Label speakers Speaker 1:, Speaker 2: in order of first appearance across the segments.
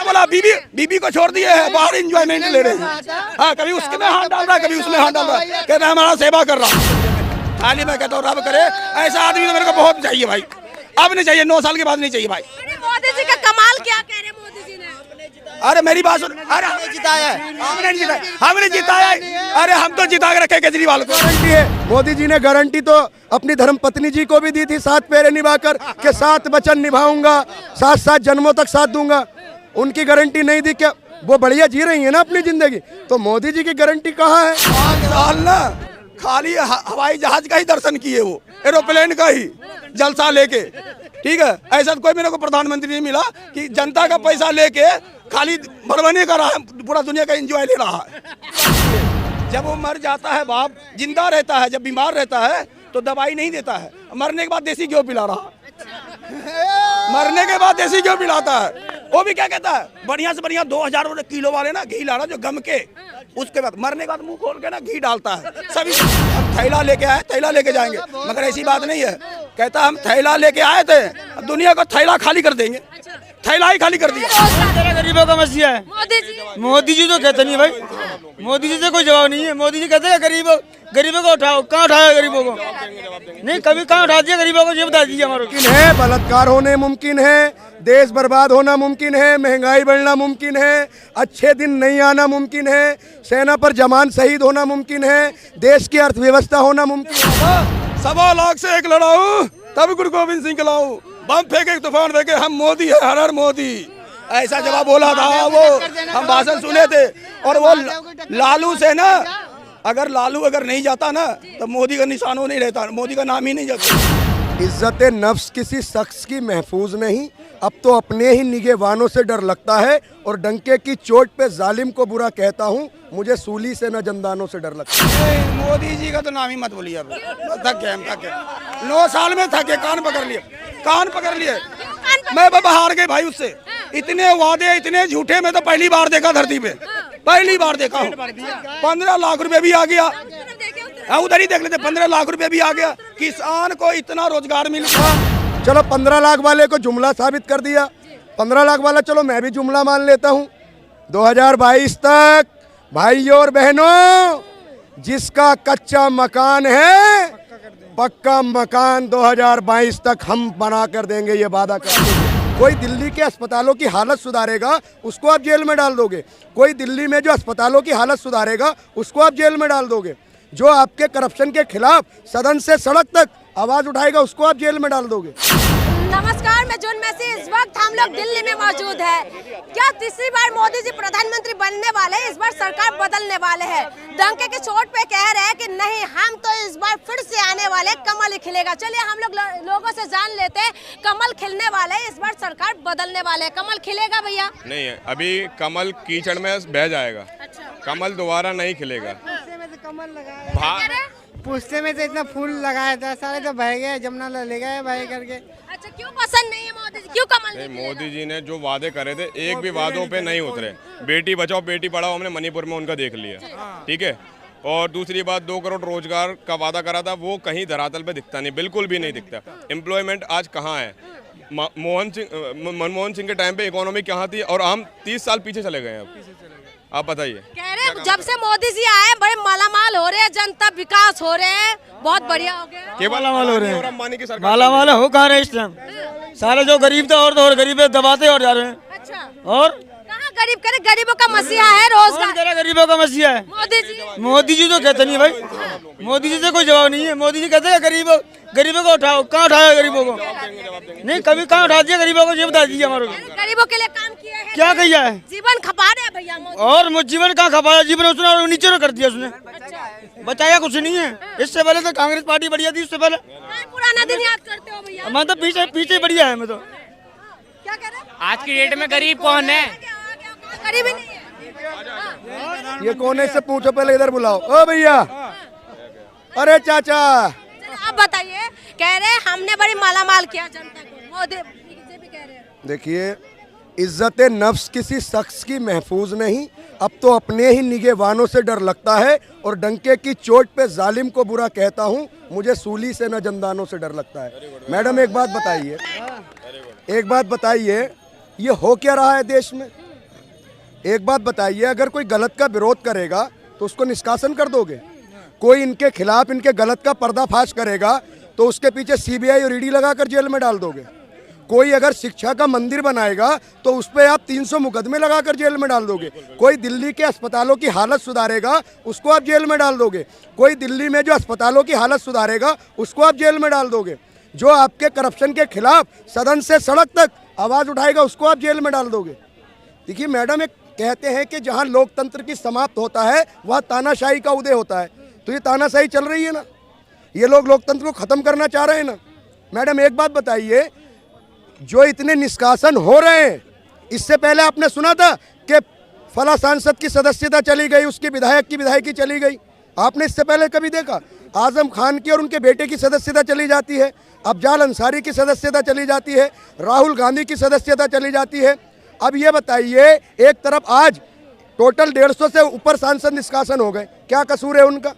Speaker 1: बोला बीबी को छोड़ दिए है, बाहर एंजॉयमेंट ले रहे हैं। हाँ, कभी उसके में हाथ डाल रहा है, कभी उसमें हाथ डाल रहा है, कहता है हमारा सेवा कर रहा है। खाली मैं कहता हूँ रब करे ऐसा आदमी तो मेरे को बहुत चाहिए भाई, अब नहीं चाहिए, 9 साल के बाद नहीं चाहिए भाई।
Speaker 2: मोदी जी का कमाल क्या कह रहे हैं मोदी जी ने?
Speaker 1: अरे मेरी बात सुन, अरे हमने जिताया है, हमने जिताया है, अरे हम तो जिता के रखे केजरीवाल को।
Speaker 3: गारंटी है, मोदी जी ने गारंटी तो अपनी धर्म पत्नी जी को भी दी थी 7 फेरे निभाकर के 7 वचन निभाऊंगा, 7 जन्मों तक साथ दूंगा। उनकी गारंटी नहीं दी, क्या वो बढ़िया जी रही है ना अपनी जिंदगी, तो मोदी जी की गारंटी कहाँ है?
Speaker 1: 5 साल ना खाली हवाई जहाज का ही दर्शन किए, वो एरोप्लेन का ही जलसा लेके, ठीक है। ऐसा कोई मेरे को प्रधानमंत्री नहीं मिला कि जनता का पैसा लेके खाली बरबने कर रहा है, पूरा दुनिया का एंजॉय ले रहा है। जब वो मर जाता है बाप, जिंदा रहता है, जब बीमार रहता है तो दवाई नहीं देता है, मरने के बाद देसी घी पिला रहा है, मरने के बाद देसी घी पिलाता है। वो भी क्या कहता है, बढ़िया से बढ़िया 2000 किलो वाले ना घी ला रहा जो गम के, उसके बाद मरने के बाद मुंह खोल के ना घी डालता है। सभी हम थैला लेके आए, थैला लेके जाएंगे, मगर ऐसी बात नहीं है। कहता हम थैला लेके आए थे, दुनिया को थैला खाली कर देंगे, थैला ही खाली कर दिया।
Speaker 4: गरीबों का मसीहा है मोदी जी तो कहते नहीं भाई, मोदी जी से कोई जवाब नहीं है। मोदी जी कहते हैं गरीबों को उठाओ, कहाँ उठाया गरीबों को? नहीं, कभी कहाँ उठा दिया गरीबों को, ये बता दीजिए हमारे।
Speaker 3: मुमकिन है, बलात्कार होने मुमकिन है, देश बर्बाद होना मुमकिन है, महंगाई बढ़ना मुमकिन है, अच्छे दिन नहीं आना मुमकिन है, सेना पर जवान शहीद होना मुमकिन है, देश की अर्थव्यवस्था होना मुमकिन है।
Speaker 1: 1.25 लाख से एक लड़ाऊ, तब गुरु गोविंद सिंह लाऊं, बम फेंके तूफान फेंके, हम मोदी है, हर हर मोदी, ऐसा जवाब बोला था वो। हम भाषण सुने थे। और वो लालू से ना, अगर लालू अगर नहीं जाता ना तो मोदी का निशान नहीं रहता, मोदी का नाम ही नहीं जाता।
Speaker 3: इज्जत नफ्स किसी शख्स की महफूज नहीं, अब तो अपने ही निगहबानों से डर लगता है, और डंके की चोट पे जालिम को बुरा कहता हूँ, मुझे सूली से न जंदानों से डर लगता है।
Speaker 1: मोदी जी का तो नाम ही मत बोलिए, अब थक गए, हम थक गए, 9 साल में थके, कान पकड़ लिए, कान पकड़ लिए। मैं बाबा हार गए भाई उससे, इतने वादे इतने झूठे, मैं तो पहली बार देखा धरती पे, पहली बार देखा हूँ। 15 लाख रुपए भी आ गया, उधर ही देख लेते, 15 लाख रुपए भी आ गया, किसान को इतना रोजगार मिल गया।
Speaker 3: चलो 15 लाख वाले को जुमला साबित कर दिया, 15 लाख वाला चलो मैं भी जुमला मान लेता हूँ। 2022 तक भाइयों और बहनों, जिसका कच्चा मकान है पक्का मकान 2022 तक हम बना कर देंगे, ये वादा करते हैं। कोई दिल्ली के अस्पतालों की हालत सुधारेगा, उसको आप जेल में डाल दोगे। कोई दिल्ली में जो अस्पतालों की हालत सुधारेगा, उसको आप जेल में डाल दोगे। जो आपके करप्शन के खिलाफ सदन से सड़क तक आवाज उठाएगा, उसको आप जेल में डाल दोगे।
Speaker 2: नमस्कार, मैं जून मैसी। इस वक्त हम लोग दिल्ली में मौजूद है। क्या तीसरी बार मोदी जी प्रधानमंत्री बनने वाले हैं? इस बार सरकार बदलने वाले हैं। डंके की चोट पे कह रहे हैं कि नहीं, हम तो इस बार फिर से आने वाले, कमल ही खिलेगा। चलिए हम लोग लोगों से जान लेते हैं, कमल खिलने वाले, इस बार सरकार बदलने वाले, कमल खिलेगा भैया?
Speaker 5: नहीं है, अभी कमल कीचड़ में बह जाएगा। कमल दोबारा नहीं खिलेगा।
Speaker 6: कमल लगाया, पूछते में तो इतना फूल लगाया था, सारे तो बह गए, जमुना ले गए बह करके।
Speaker 2: अच्छा, क्यों पसंद नहीं है मोदी जी? क्यों कमल नहीं?
Speaker 5: मोदी जी ने जो वादे करे थे, एक भी वादों पे नहीं उतरे। बेटी बचाओ बेटी पढ़ाओ हमने मणिपुर में उनका देख लिया, ठीक है। और दूसरी बात, 2 करोड़ रोजगार का वादा करा था, वो कहीं धरातल पे दिखता नहीं, बिल्कुल भी नहीं दिखता। एम्प्लॉयमेंट आज कहाँ है? मनमोहन सिंह के टाइम पे इकोनॉमी कहाँ थी, और हम 30 साल पीछे चले गए। अब आप बताइए।
Speaker 2: कह रहे जब से मोदी जी आए बड़े मालामाल हो रहे हैं, जनता विकास हो रहे हैं, बहुत बढ़िया हो गया।
Speaker 5: केवल
Speaker 4: मालामाल हो रहे हैं,
Speaker 5: मालामाल
Speaker 4: हो कहाँ रहे इस टाइम? सारे जो गरीब थे और गरीब दबाते और जा रहे हैं।
Speaker 2: अच्छा,
Speaker 4: और
Speaker 2: कहाँ गरीब करे? गरीबों का मसीहा है, रोजगार
Speaker 4: गरीबों का मसीहा है मोदी जी तो कहते नहीं भाई, मोदी जी से कोई जवाब नहीं है। मोदी जी कहते हैं गरीबों को उठाओ, कहाँ उठाया गरीबों को? नहीं, कभी कहाँ उठा दिया गरीबों को, ये बता दीजिए हमारे।
Speaker 2: गरीबों के लिए काम किया है,
Speaker 4: क्या किया है?
Speaker 2: जीवन खपा रहे हैं भैया मोदी।
Speaker 4: और जीवन कहाँ खपाया? जीवन उसने नीचे कर दिया उसने, बचाया कुछ नहीं है। इससे पहले तो कांग्रेस पार्टी बढ़िया थी, उससे पहले।
Speaker 2: पुराना दिन याद करते हो भैया?
Speaker 4: मैं तो पीछे बढ़िया है। मैं तो
Speaker 2: क्या कह रहे हैं?
Speaker 6: आज की डेट में गरीब कौन है?
Speaker 2: गरीब ही नहीं है।
Speaker 3: ये कौन है, इससे पूछो, पहले इधर बुलाओ। ओ भैया, अरे चाचा,
Speaker 2: आप बताइए। कह रहे हैं हमने बड़ी मालामाल किया जनता को, मोदी बीजेपी कह रहे हैं।
Speaker 3: देखिए, इज्जत नफ्स किसी शख्स की महफूज नहीं, अब तो अपने ही निगहबानों से डर लगता है, और डंके की चोट पे जालिम को बुरा कहता हूँ, मुझे सूली से न जंदानों से डर लगता है। मैडम एक बात बताइए, ये हो क्या रहा है देश में? एक बात बताइए, अगर कोई गलत का विरोध करेगा तो उसको निष्कासन कर दोगे? कोई इनके खिलाफ इनके गलत का पर्दाफाश करेगा तो उसके पीछे सीबीआई और ईडी लगाकर जेल में डाल दोगे? कोई अगर शिक्षा का मंदिर बनाएगा तो उस पर आप 300 मुकदमे लगाकर जेल में डाल दोगे? कोई दिल्ली के अस्पतालों की हालत सुधारेगा उसको आप जेल में डाल दोगे? कोई दिल्ली में जो अस्पतालों की हालत सुधारेगा उसको आप जेल में डाल दोगे? जो आपके करप्शन के खिलाफ सदन से सड़क तक आवाज़ उठाएगा उसको आप जेल में डाल दोगे? देखिए मैडम, एक कहते हैं कि जहाँ लोकतंत्र की समाप्त होता है वहाँ तानाशाही का उदय होता है। तो ये तानाशाही चल रही है ना, ये लोग लोकतंत्र को ख़त्म करना चाह रहे हैं ना। मैडम एक बात बताइए, जो इतने निष्कासन हो रहे हैं, इससे पहले आपने सुना था कि फला सांसद की सदस्यता चली गई, उसकी विधायक की विधायकी चली गई? आपने इससे पहले कभी देखा? आजम खान की और उनके बेटे की सदस्यता चली जाती है, अफजाल अंसारी की सदस्यता चली जाती है, राहुल गांधी की सदस्यता चली जाती है। अब ये बताइए, एक तरफ आज टोटल 150 से ऊपर सांसद निष्कासन हो गए, क्या कसूर है उनका?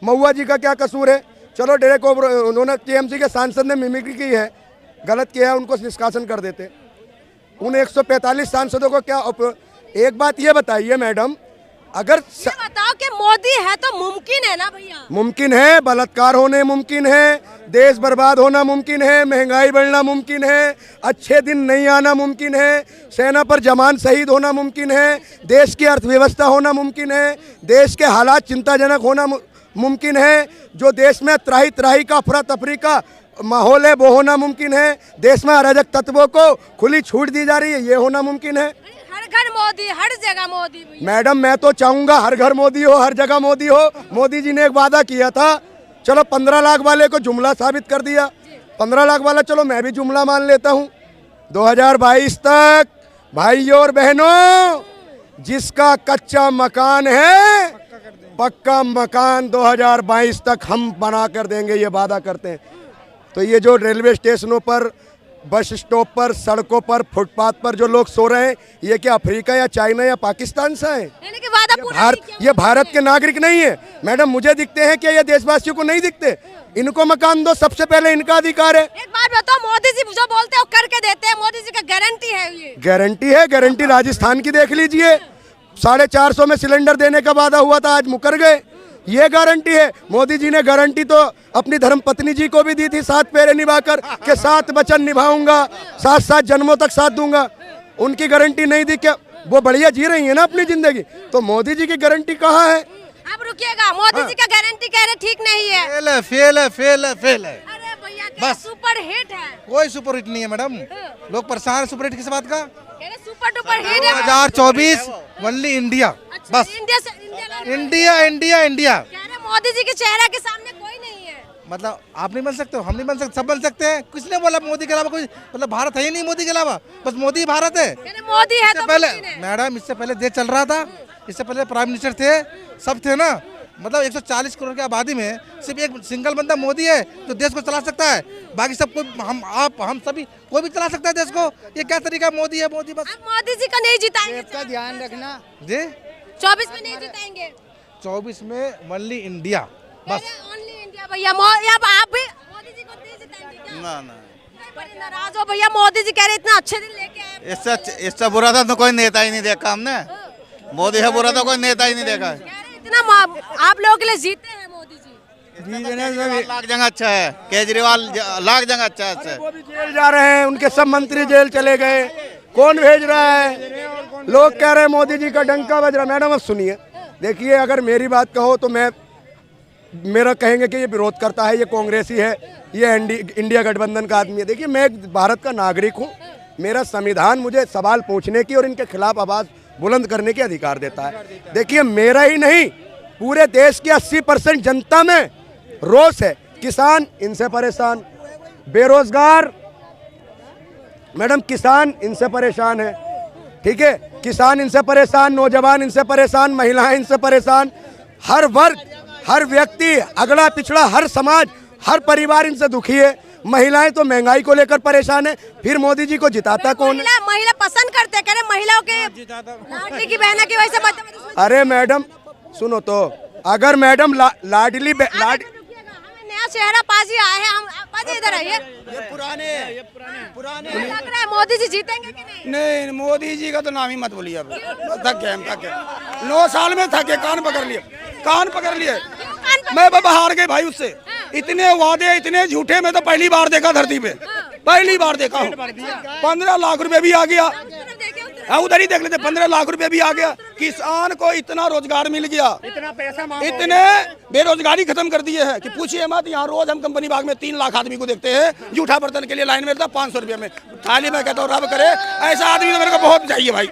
Speaker 3: महुआ जी का क्या कसूर है? चलो डायरेक्ट उन्होंने टीएमसी के सांसद ने मिमिक्री की है, गलत किया है, उनको निष्कासन कर देते। उन 145 सांसदों को क्या एक बात ये बताइए मैडम, अगर
Speaker 2: ये बताओ कि मोदी है तो मुमकिन है ना भैया?
Speaker 3: मुमकिन है, बलात्कार होने मुमकिन है, देश बर्बाद होना मुमकिन है, महंगाई बढ़ना मुमकिन है, अच्छे दिन नहीं आना मुमकिन है, सेना पर जवान शहीद होना मुमकिन है, देश की अर्थव्यवस्था होना मुमकिन है, देश के हालात चिंताजनक होना मुमकिन है, जो देश में त्राही त्राही का अफरा तफरी का माहौल है वो होना मुमकिन है, देश में अराजक तत्वों को खुली छूट दी जा रही है ये होना मुमकिन है।
Speaker 2: हर घर मोदी, हर जगह मोदी भैया।
Speaker 3: मैडम मैं तो चाहूंगा हर घर मोदी हो, हर जगह मोदी हो। मोदी जी ने एक वादा किया था, चलो 15 लाख वाले को जुमला साबित कर दिया, 15 लाख वाला चलो मैं भी जुमला मान लेता हूँ। 2022 तक भाइयों और बहनों, जिसका कच्चा मकान है पक्का मकान 2022 तक हम बना कर देंगे, ये वादा करते हैं। तो ये जो रेलवे स्टेशनों पर, बस स्टॉप पर, सड़कों पर, फुटपाथ पर जो लोग सो रहे हैं, ये क्या अफ्रीका या चाइना या पाकिस्तान से हैं? ये भारत के नागरिक नहीं है मैडम। मुझे दिखते हैं कि ये देशवासियों को नहीं दिखते? इनको मकान दो, सबसे पहले इनका अधिकार है।
Speaker 2: एक बात बताओ, मोदी जी जो बोलते हैं वो करके देते हैं, मोदी जी का गारंटी है ये?
Speaker 3: गारंटी है, गारंटी राजस्थान की देख लीजिए, 450 में सिलेंडर देने का वादा हुआ था, आज मुकर गए, ये गारंटी है। मोदी जी ने गारंटी तो अपनी धर्मपत्नी जी को भी दी थी, 7 फेरे निभाकर के 7 वचन निभाऊंगा, 7 जन्मों तक साथ दूंगा। उनकी गारंटी नहीं दी, क्या वो बढ़िया जी रही है ना अपनी जिंदगी? तो मोदी जी की गारंटी कहाँ है?
Speaker 2: अब रुकिएगा, मोदी जी का गारंटी कह रहे ठीक नहीं है।
Speaker 7: फेल है, फेल है, फेल है, फेल है।
Speaker 2: अरे भैया बस सुपर हिट है।
Speaker 7: कोई सुपर हिट नहीं है मैडम, लोग परेशान है सुपर हिट किस बात का?
Speaker 2: कह रहे सुपर डुपर हिट है
Speaker 7: 2024 ओनली इंडिया, बस
Speaker 2: इंडिया से इंडिया।
Speaker 7: India India India.
Speaker 2: कह रहे मोदी जी के चेहरे के सामने कोई नहीं है।
Speaker 7: मतलब आप नहीं बन सकते हो, हम नहीं बन सकते, सब बन सकते हैं। किसने बोला मोदी के अलावा कोई, मतलब भारत है ही नहीं मोदी के अलावा, बस मोदी ही भारत है।
Speaker 2: कह रहे मोदी है तो
Speaker 7: पहले
Speaker 2: मुमकिन है।
Speaker 7: मैडम इससे पहले देश चल रहा था, इससे पहले प्राइम मिनिस्टर थे, सब थे ना। मतलब 140 करोड़ की आबादी में सिर्फ एक सिंगल बंदा मोदी है जो देश को चला सकता है, बाकी सब कोई हम सभी कोई भी चला सकता है देश को। ये क्या तरीका? मोदी है, मोदी बस।
Speaker 2: अब मोदी जी का नहीं जिताएंगे,
Speaker 6: का ध्यान रखना
Speaker 7: जी।
Speaker 2: 24 में नहीं जिताएंगे,
Speaker 7: 24 में ओनली इंडिया, बस।
Speaker 2: ओनली इंडिया भैया। आप भी मोदी जी को नहीं जिताएंगे क्या?
Speaker 8: ना ना,
Speaker 2: बड़े नाराज हो भैया, मोदी जी कह रहे इतना अच्छे दिन लेके आए।
Speaker 8: इससे बुरा था तो कोई नेता ही नहीं देखा हमने। मोदी है बुरा तो कोई नेता ही नहीं देखा है।
Speaker 2: कह रहे इतना आप लोगों के लिए जीते हैं मोदी जी।
Speaker 8: लाख जगह अच्छा है, केजरीवाल लाख जगह अच्छा है।
Speaker 3: वो भी जेल जा रहे हैं, उनके सब मंत्री जेल चले गए, कौन भेज रहा है? लोग कह रहे हैं मोदी जी का डंका बज रहा। मैडम अब सुनिए, देखिए अगर मेरी बात कहो तो मेरा कहेंगे कि ये विरोध करता है, ये कांग्रेसी है, ये इंडिया गठबंधन का आदमी है। देखिए मैं एक भारत का नागरिक हूँ, मेरा संविधान मुझे सवाल पूछने की और इनके खिलाफ आवाज़ बुलंद करने के अधिकार देता है। देखिए मेरा ही नहीं, पूरे देश की 80% जनता में रोष है। किसान इनसे परेशान, बेरोजगार मैडम किसान इनसे परेशान है, ठीक है, किसान इनसे परेशान, नौजवान इनसे परेशान, महिलाएं इनसे परेशान, हर वर्ग, हर व्यक्ति, अगड़ा पिछड़ा, हर समाज, हर परिवार इनसे दुखी है। महिलाएं तो महंगाई को लेकर परेशान है, फिर मोदी जी को जिताता कौन है?
Speaker 2: महिला पसंद करते, कह रहे महिलाओं के लाडली की बहना की वजह से।
Speaker 3: अरे मैडम सुनो तो, अगर मैडम लाडली
Speaker 2: हमें नया नया चेहरा पाजी आए हैं, हम पाजी इधर आइए।
Speaker 3: ये पुराने
Speaker 2: लग रहा है मोदी जी जीतेंगे कि नहीं?
Speaker 1: नहीं, मोदी जी का तो नाम ही मत बोलिए अब, थक गए हम, थक गए 9 साल में, थक गए, कान पकड़ लिए, कान पकड़ लिए। मैं बाबा हार गए भाई उससे, इतने वादे इतने झूठे, मैं तो पहली बार देखा धरती पे, पहली बार देखा हूँ। 15 लाख रुपए भी आ गया, हाँ उधर ही देख लेते, 15 लाख रुपए भी आ गया। किसान को इतना रोजगार मिल गया, इतने बेरोजगारी खत्म कर दिए हैं कि पूछिए मत। यहाँ रोज हम कंपनी बाग में 3 लाख आदमी को देखते हैं, जूठा बर्तन के लिए लाइन में रहता 500 रुपये में थाली में। कहता हूँ रब करे ऐसा आदमी तो मेरे को बहुत चाहिए भाई,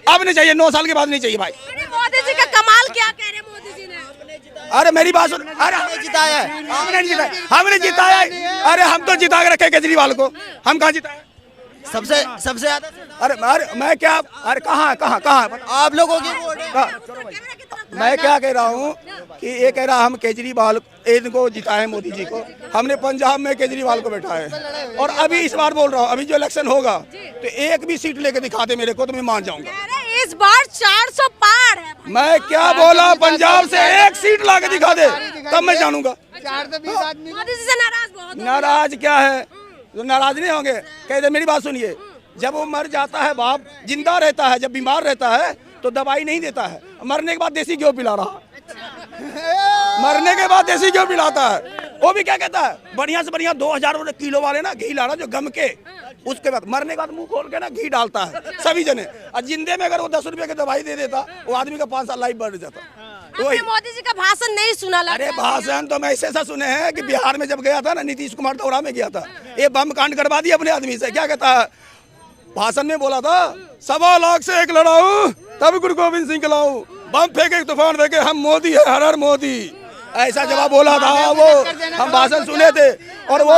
Speaker 1: अब नहीं चाहिए, 9 साल के बाद नहीं चाहिए भाई।
Speaker 2: मोदी जी का कमाल क्या कह रहे मोदी जी ने?
Speaker 1: अरे मेरी बात सुन, अरे हमने जिताया है, हमने नहीं जिताया, हमने जिताया है। अरे हम तो जिता के रखे केजरीवाल को, हम कहाँ जिताए?
Speaker 3: सबसे ज्यादा।
Speaker 1: अरे मैं क्या, अरे कहाँ कहाँ कहाँ
Speaker 3: आप लोगों की वोट है।
Speaker 1: मैं क्या कह रहा हूँ कि ये कह रहा हम केजरीवाल इनको जिताए मोदी जी को, हमने पंजाब में केजरीवाल को बैठा है। और अभी इस बार बोल रहा हूँ, अभी जो इलेक्शन होगा तो एक भी सीट लेके दिखा दे मेरे को तो मैं मान जाऊंगा।
Speaker 2: अरे इस बार 400 पार है।
Speaker 1: मैं क्या बोला, पंजाब से एक सीट ला के दिखा दे तब मैं जानूंगा।
Speaker 2: मोदी जी से नाराज बहुत हो।
Speaker 1: नाराज क्या है, तो नाराज नहीं होंगे। कहते मेरी बात सुनिए, जब वो मर जाता है बाप, जिंदा रहता है, जब बीमार रहता है तो दवाई नहीं देता है, मरने के बाद देसी घी पिला रहा, मरने के बाद देसी घी पिलाता है। वो भी क्या कहता है, बढ़िया से बढ़िया 2000 किलो वाले ना घी लाना जो गम के, उसके बाद मरने के बाद मुंह खोल के ना घी डालता है सभी जने। और जिंदे में अगर वो 10 रुपए की दवाई दे देता, वो आदमी का 5 साल लाइफ बढ़ जाता।
Speaker 2: आपने मोदी जी का भाषण नहीं सुना?
Speaker 1: अरे भाषण तो मैं ऐसे सुने हैं कि बिहार में जब गया था ना, नीतीश कुमार दौरा में गया था, ये बम कांड करवा दिया अपने आदमी से। क्या कहता है भाषण में, बोला था 1.25 लाख से एक लड़ाऊ तब गुरु गोविंद सिंह लाऊं, बम फेंके तूफान फेंके हम मोदी है, हर हर मोदी, ऐसा जवाब बोला था वो। हम भाषण सुने थे। और वो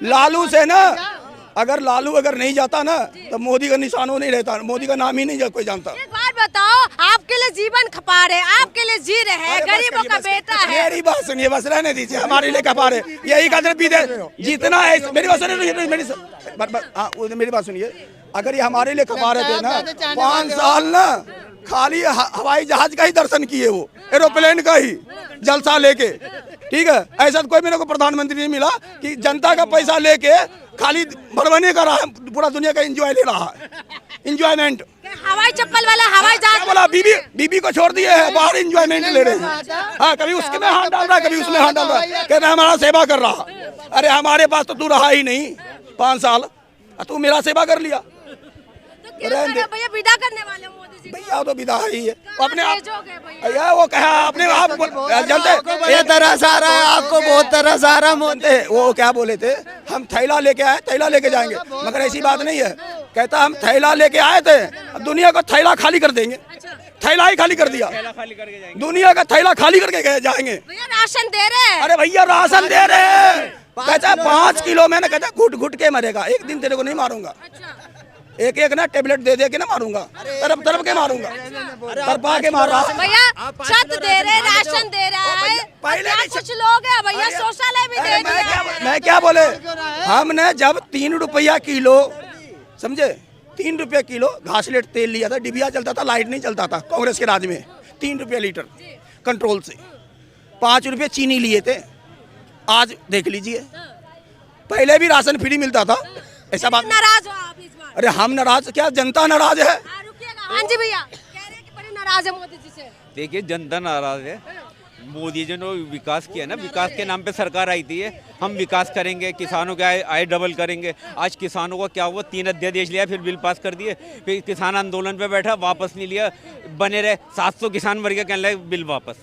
Speaker 1: लालू से ना, अगर लालू अगर नहीं जाता ना तो मोदी का निशान नहीं रहता, मोदी का नाम ही नहीं कोई जानता।
Speaker 2: एक बात बताओ, आपके लिए जीवन खपा रहे, आपके लिए जी रहे हैं, गरीबों का बेटा है।
Speaker 1: मेरी बात सुनिए, बस रहने दीजिए, हमारे लिए खपा रहे, यही का जितना है। मेरी बात सुनिए, मेरी बात सुनिए, अगर ये हमारे लिए खपा रहे थे ना, 5 साल ना खाली हवाई जहाज का ही दर्शन किए, वो एरोप्लेन का ही जलसा लेके, ठीक है। ऐसा तो कोई मेरे को प्रधानमंत्री नहीं मिला कि जनता का पैसा लेके खाली बड़बने कर रहा है, पूरा दुनिया का एंजॉय ले रहा है, एंजॉयमेंट।
Speaker 2: हवाई चप्पल वाला हवाई जहाज
Speaker 1: बोला, बीबी को छोड़ दिए है, बाहर एंजॉयमेंट ले रहे हैं। हाँ, कभी उसके में हाथ डाल रहा है, कभी उसमें हाथ डाल रहा है, कहता है हमारा सेवा कर रहा। अरे हमारे पास तो तू रहा ही नहीं 5 साल, तू मेरा सेवा कर लिया।
Speaker 2: भैया विदा करने वाले मोदी जी,
Speaker 1: भैया तो विदा ही है अपने आप।
Speaker 2: भैया
Speaker 1: वो कहा अपने आप जानते,
Speaker 3: ये तरस आ रहा है आपको, बहुत तरस आ रहा है।
Speaker 1: वो क्या बोले थे, हम थैला लेके आए, थैला लेके जाएंगे, मगर ऐसी बात नहीं है। कहता हम थैला लेके आए थे, अब दुनिया का थैला खाली कर देंगे। थैला ही खाली कर दिया, दुनिया का थैला खाली करके जाएंगे।
Speaker 2: भैया राशन दे रहे हैं।
Speaker 1: अरे भैया राशन दे रहे हैं, कहता 5 किलो में ना, कहता घुट घुट के मरेगा, एक दिन तेरे को नहीं मारूंगा, एक एक ना टेबलेट दे दे के ना मारूंगा, तरफ तरफ के मारूंगा, तरपा के मार रहा।
Speaker 2: भैया छत दे रहे, राशन दे रहा है,
Speaker 1: पहले
Speaker 2: कुछ लोग हैं भैया शौचालय भी दे दिया।
Speaker 1: मैं क्या बोले, हमने जब 3 रुपया किलो, समझे, 3 रुपये किलो घासलेट तेल लिया था, डिबिया चलता था, लाइट नहीं चलता था कांग्रेस के राज में, 3 रुपये लीटर कंट्रोल से, 5 रुपये चीनी लिए थे। आज देख लीजिए, पहले भी राशन फ्री मिलता था, ऐसा बात।
Speaker 2: नाराज हो आप इस बार?
Speaker 1: अरे हम नाराज, क्या जनता नाराज है?
Speaker 2: हाँ जी भैया, कह रहे हैं कि बड़ी नाराज है मोदी जी से।
Speaker 9: देखिए जनता नाराज है, मोदी जी ने विकास किया ना, विकास के नाम पे सरकार आई थी, हम विकास करेंगे, किसानों के आय डबल करेंगे। आज किसानों का क्या हुआ, 3 अध्यादेश लिया, फिर बिल पास कर दिए, फिर किसान आंदोलन पे बैठा, वापस नहीं लिया, बने रहे, 700 किसान मर गया, कहने लगे बिल वापस।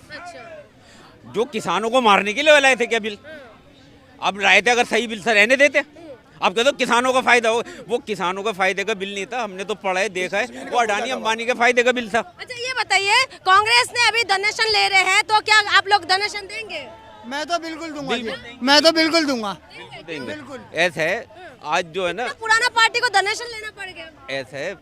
Speaker 9: जो किसानों को मारने के लिए लाए थे क्या बिल, अब लाए थे, अगर सही बिल से रहने देते, अब कहते किसानों का फायदा हो, वो किसानों का फायदे का बिल नहीं था, हमने तो पढ़ा है देखा है, वो अडानी अंबानी के फायदे का बिल था।
Speaker 2: अच्छा ये बताइए, कांग्रेस ने अभी डोनेशन ले रहे हैं, तो क्या आप लोग डोनेशन देंगे?
Speaker 6: मैं तो बिल्कुल दूंगा जी, मैं तो बिल्कुल दूंगा।
Speaker 9: देंगे, ऐसा है आज जो है ना,
Speaker 2: पुराना पार्टी को डोनेशन लेना पड़ गया।
Speaker 9: ऐसा है,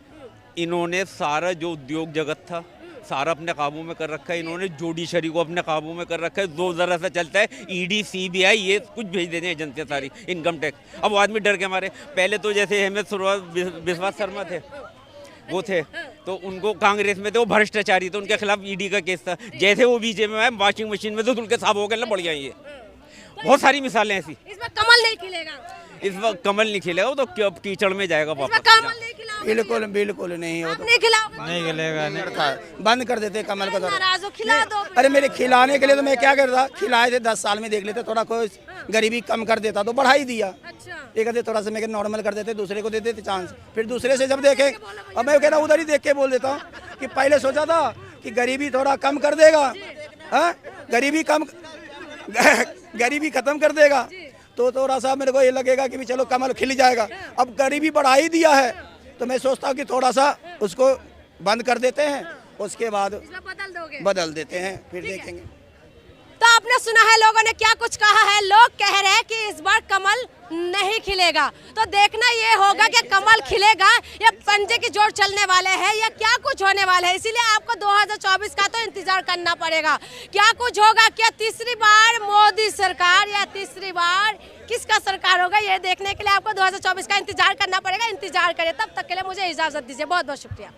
Speaker 9: इन्होंने सारा जो उद्योग जगत था सारा अपने काबू में कर रखा है, इन्होंने जुडिशरी को अपने काबू में कर रखा है, 2 जरा सा चलता है, ईडी सीबीआई ये कुछ भेज देते हैं एजेंसियाँ सारी, इनकम टैक्स। अब वो आदमी डर के मारे, पहले तो जैसे हेमंत विश्वास शर्मा थे, वो थे तो उनको कांग्रेस में थे, वो भ्रष्टाचारी थे, उनके खिलाफ ईडी का केस था, जैसे वो बीजेपी में आए, वॉशिंग मशीन में तो उनके साफ हो गए ना, बढ़िया ये।
Speaker 2: तो
Speaker 9: बहुत सारी मिसालें ऐसी।
Speaker 2: इस बार कमल नहीं खिलेगा,
Speaker 9: इस वक्त कमल नहीं खिलेगा, वो तो कीचड़ में जाएगा
Speaker 2: इस बार
Speaker 9: वापस।
Speaker 2: कमल नहीं खिलाओगे?
Speaker 1: बिल्कुल बिल्कुल नहीं हो
Speaker 2: आप नहीं खिलाओगे?
Speaker 4: नहीं खिलेगा।
Speaker 1: बंद कर देते कमल को।
Speaker 2: नाराज हो, खिला दो।
Speaker 1: अरे मेरे खिलाने के लिए तो मैं क्या करता, खिलाए थे 10 साल में देख लेते, थोड़ा कोई गरीबी कम कर देता तो बढ़ा ही दिया।
Speaker 2: अच्छा,
Speaker 1: एक आधे थोड़ा सा मैं नॉर्मल कर देते, दूसरे को दे देते चांस, फिर दूसरे से जब देखे, अब मैं कह रहा उधर ही देख के बोल देता हूँ कि पहले सोचा था कि गरीबी थोड़ा कम कर देगा, हाँ गरीबी खत्म कर देगा, तो थोड़ा सा मेरे को ये लगेगा कि भी चलो कमल खिल जाएगा। अब गरीबी बढ़ा ही दिया है तो मैं सोचता हूँ कि थोड़ा सा उसको बंद कर देते हैं, उसके बाद
Speaker 2: बदल दोगे?
Speaker 1: बदल देते हैं, फिर देखेंगे।
Speaker 2: तो आपने सुना है लोगों ने क्या कुछ कहा है। लोग कह रहे हैं कि इस बार कमल नहीं खिलेगा, तो देखना ये होगा कि कमल खिलेगा या पंजे की जोर चलने वाले हैं या क्या कुछ होने वाला है। इसीलिए आपको 2024 का तो इंतजार करना पड़ेगा, क्या कुछ होगा, क्या तीसरी बार मोदी सरकार या तीसरी बार किसका सरकार होगा, ये देखने के लिए आपको 2024 का इंतजार करना पड़ेगा। इंतजार करें, तब तक के लिए मुझे इजाजत दीजिए। बहुत बहुत शुक्रिया।